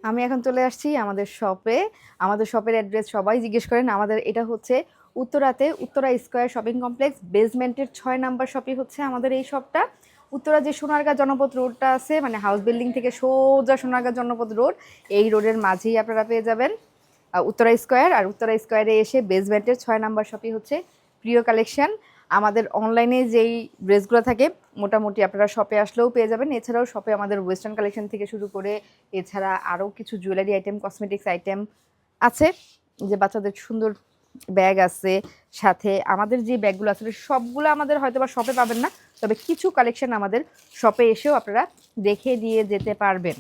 আমি এখন চলে আসছি আমাদের শপে। আমাদের শপের অ্যাড্রেস সবাই জিজ্ঞেস করেন। আমাদের এটা হচ্ছে উত্তরাতে উত্তরা স্কয়ার শপিং কমপ্লেক্স বেসমেন্টের 6 নাম্বার শপই হচ্ছে আমাদের এই শপটা। উত্তরা যে সোনারগাঁ জনপদ রোডটা আছে, মানে হাউস বিল্ডিং থেকে সোজা সোনারগাঁ জনপদ রোড, এই রোডের মাঝেই আপনারা পেয়ে যাবেন উত্তরা স্কয়ার। আর উত্তরা স্কয়ারে এসে বেসমেন্টের 6 নাম্বার শপই হচ্ছে প্রিয় কালেকশন। আমাদের অনলাইনে যেই ড্রেসগুলো থাকে মোটামুটি আপনারা শপে আসলেও পেয়ে যাবেন। এছাড়াও শপে আমাদের ওয়েস্টার্ন কালেকশন থেকে শুরু করে এছাড়া আরও কিছু জুয়েলারি আইটেম, কসমেটিক্স আইটেম আছে, যে বাচ্চাদের সুন্দর ব্যাগ আছে। সাথে আমাদের যে ব্যাগগুলো আছে সবগুলো আমাদের হয়তো বা শপে পাবেন না, তবে কিছু কালেকশন আমাদের শপে এসেও আপনারা দেখে দিয়ে যেতে পারবেন।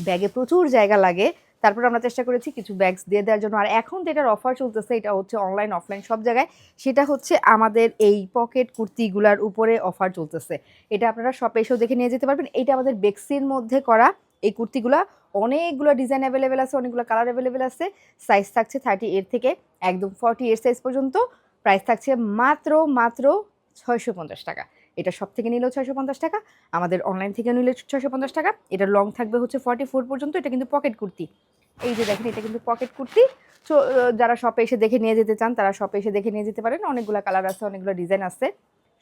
ব্যাগে প্রচুর জায়গা লাগে, তারপর আমরা চেষ্টা করেছি কিছু ব্যাগস দিয়ে দেওয়ার জন্য। আর এখন যেটার অফার চলতেছে, এটা হচ্ছে অনলাইন অফলাইন সব জায়গায়, সেটা হচ্ছে আমাদের এই পকেট কুর্তিগুলার উপরে অফার চলতেছে। এটা আপনারা শপে এসেও দেখে নিয়ে যেতে পারবেন। এটা আমাদের বেক্সির মধ্যে করা এই কুর্তিগুলা, অনেকগুলো ডিজাইন অ্যাভেলেবেল আছে, অনেকগুলো কালার অ্যাভেলেবেল আছে। সাইজ থাকছে 38 থেকে একদম 48 সাইজ পর্যন্ত। প্রাইস থাকছে মাত্র মাত্র 650 টাকা। এটা সব থেকে নিলেও 650 টাকা, আমাদের অনলাইন থেকে নিলে 650 টাকা। এটা লং থাকবে হচ্ছে 44 পর্যন্ত। এটা কিন্তু পকেট কুর্তি, এই যে দেখেন এটা কিন্তু পকেট কুর্তি। তো যারা শপে এসে দেখে নিয়ে যেতে চান তারা শপে এসে দেখে নিয়ে যেতে পারেন। অনেকগুলো কালার আছে, অনেকগুলো ডিজাইন আছে,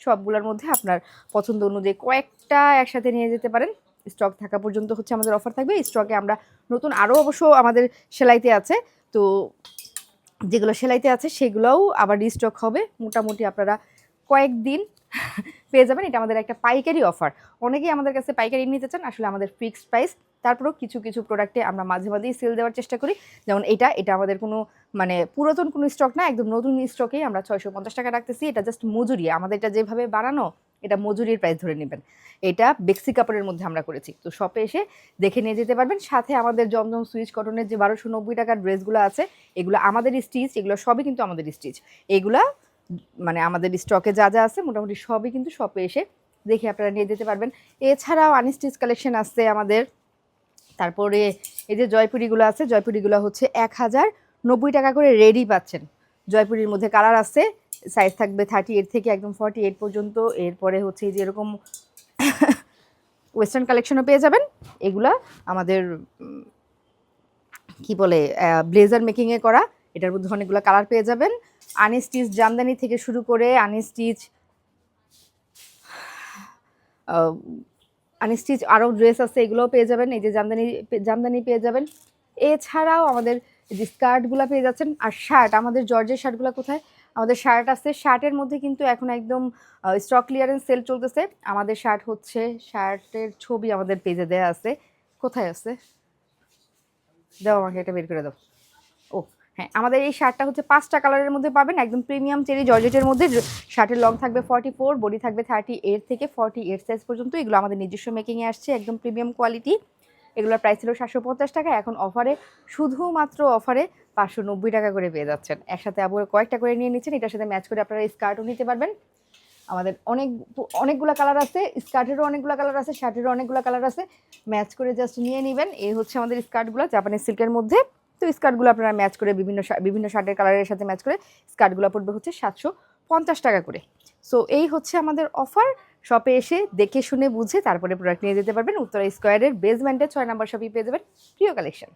সবগুলোর মধ্যে আপনার পছন্দ অনুযায়ী কয়েকটা একসাথে নিয়ে যেতে পারেন। স্টক থাকা পর্যন্ত হচ্ছে আমাদের অফার থাকবে। স্টকে আমরা নতুন আরও অবশ্য আমাদের সেলাইতে আছে, তো যেগুলো সেলাইতে আছে সেগুলোও আবার রিস্টক হবে। মোটামুটি আপনারা কয়েকদিন পেয়ে যাবেন। এটা আমাদের একটা পাইকারি অফার। অনেকেই আমাদের কাছে পাইকারি নিতে চান, আসলে আমাদের ফিক্সড প্রাইস। তারপরেও কিছু কিছু প্রোডাক্টে আমরা মাঝে মাঝেই সেল দেওয়ার চেষ্টা করি। যেমন এটা আমাদের কোনো মানে পুরাতন কোনো স্টক না, একদম নতুন স্টকেই আমরা 650 টাকা রাখতেছি। এটা জাস্ট মজুরি, আমাদের এটা যেভাবে বানানো এটা মজুরির প্রাইস ধরে নেবেন। এটা বেক্সি কাপড়ের মধ্যে আমরা করেছি, তো শপে এসে দেখে নিয়ে যেতে পারবেন। সাথে আমাদের জমজম সুইচ কটনের যে 1290 টাকার ড্রেসগুলো আছে, এগুলো আমাদের স্টিচ, এগুলো সবই কিন্তু আমাদের স্টিচ। এগুলা মানে আমাদের স্টকে যা যা আছে মোটামুটি সবই কিন্তু শপে এসে দেখে আপনারা নিয়ে যেতে পারবেন। এছাড়াও আনস্টিচ কালেকশন আছে আমাদের। তারপরে এই যে জয়পুরিগুলো আছে, জয়পুরিগুলো হচ্ছে 1090 টাকা করে রেডি পাচ্ছেন। জয়পুরির মধ্যে কালার আছে, সাইজ থাকবে 38 থেকে একদম 48 পর্যন্ত। এরপরে হচ্ছে এই যে এরকম ওয়েস্টার্ন কালেকশনও পেয়ে যাবেন। এগুলা আমাদের কি বলে ব্লেজার মেকিংয়ে করা, এটার মধ্যে অনেকগুলো কালার পেয়ে যাবেন। আনস্টিচ জামদানি থেকে শুরু করে আনস্টিচ আরও ড্রেস আছে, এগুলোও পেয়ে যাবেন। এই যে জামদানি পেয়ে যাবেন। এছাড়াও আমাদের যে স্কার্টগুলো পেয়ে যাচ্ছেন। আর শার্ট, আমাদের জর্জের শার্টগুলো কোথায়? আমাদের শার্ট আছে, শার্টের মধ্যে কিন্তু এখন একদম স্টক ক্লিয়ারেন্স সেল চলতেছে। আমাদের শার্ট হচ্ছে, শার্টের ছবি আমাদের পেজে দেওয়া আছে। কোথায় আছে? দাও আমাকে এটা বের করে দাও। ও হ্যাঁ, আমাদের এই শার্টটা হচ্ছে 5টা কালারের মধ্যে পাবেন, একদম প্রিমিয়াম চেরি জর্জেটের মধ্যে। শার্টের লং থাকবে 44, বডি থাকবে 38 থেকে 48 সাইজ পর্যন্ত। এগুলো আমাদের নিজস্ব মেকিংয়ে আসছে, একদম প্রিমিয়াম কোয়ালিটি। এগুলোর প্রাইস ছিল 750 টাকা, এখন অফারে, শুধুমাত্র অফারে 590 টাকা করে পেয়ে যাচ্ছেন। একসাথে আবার কয়েকটা করে নিয়ে নিচ্ছেন, এটার সাথে ম্যাচ করে আপনারা স্কার্টও নিতে পারবেন। আমাদের অনেকগুলো কালার আছে, স্কার্টেরও অনেকগুলো কালার আছে, শার্টেরও অনেকগুলো কালার আছে। ম্যাচ করে জাস্ট নিয়ে নেবেন। এই হচ্ছে আমাদের স্কার্টগুলো জাপানিজ সিল্কের মধ্যে। তো স্কার্টগুলো আপনারা ম্যাচ করে বিভিন্ন শার্টের কালারের সাথে ম্যাচ করে স্কার্টগুলো পড়বে হচ্ছে 750 টাকা করে। সো এই হচ্ছে আমাদের অফার। শপে এসে দেখে শুনে বুঝে তারপরে প্রোডাক্ট নিয়ে যেতে পারবেন। উত্তরা স্কয়ারের বেসমেন্টে 6 নাম্বার শপই পেয়ে যাবেন প্রিয় কালেকশন।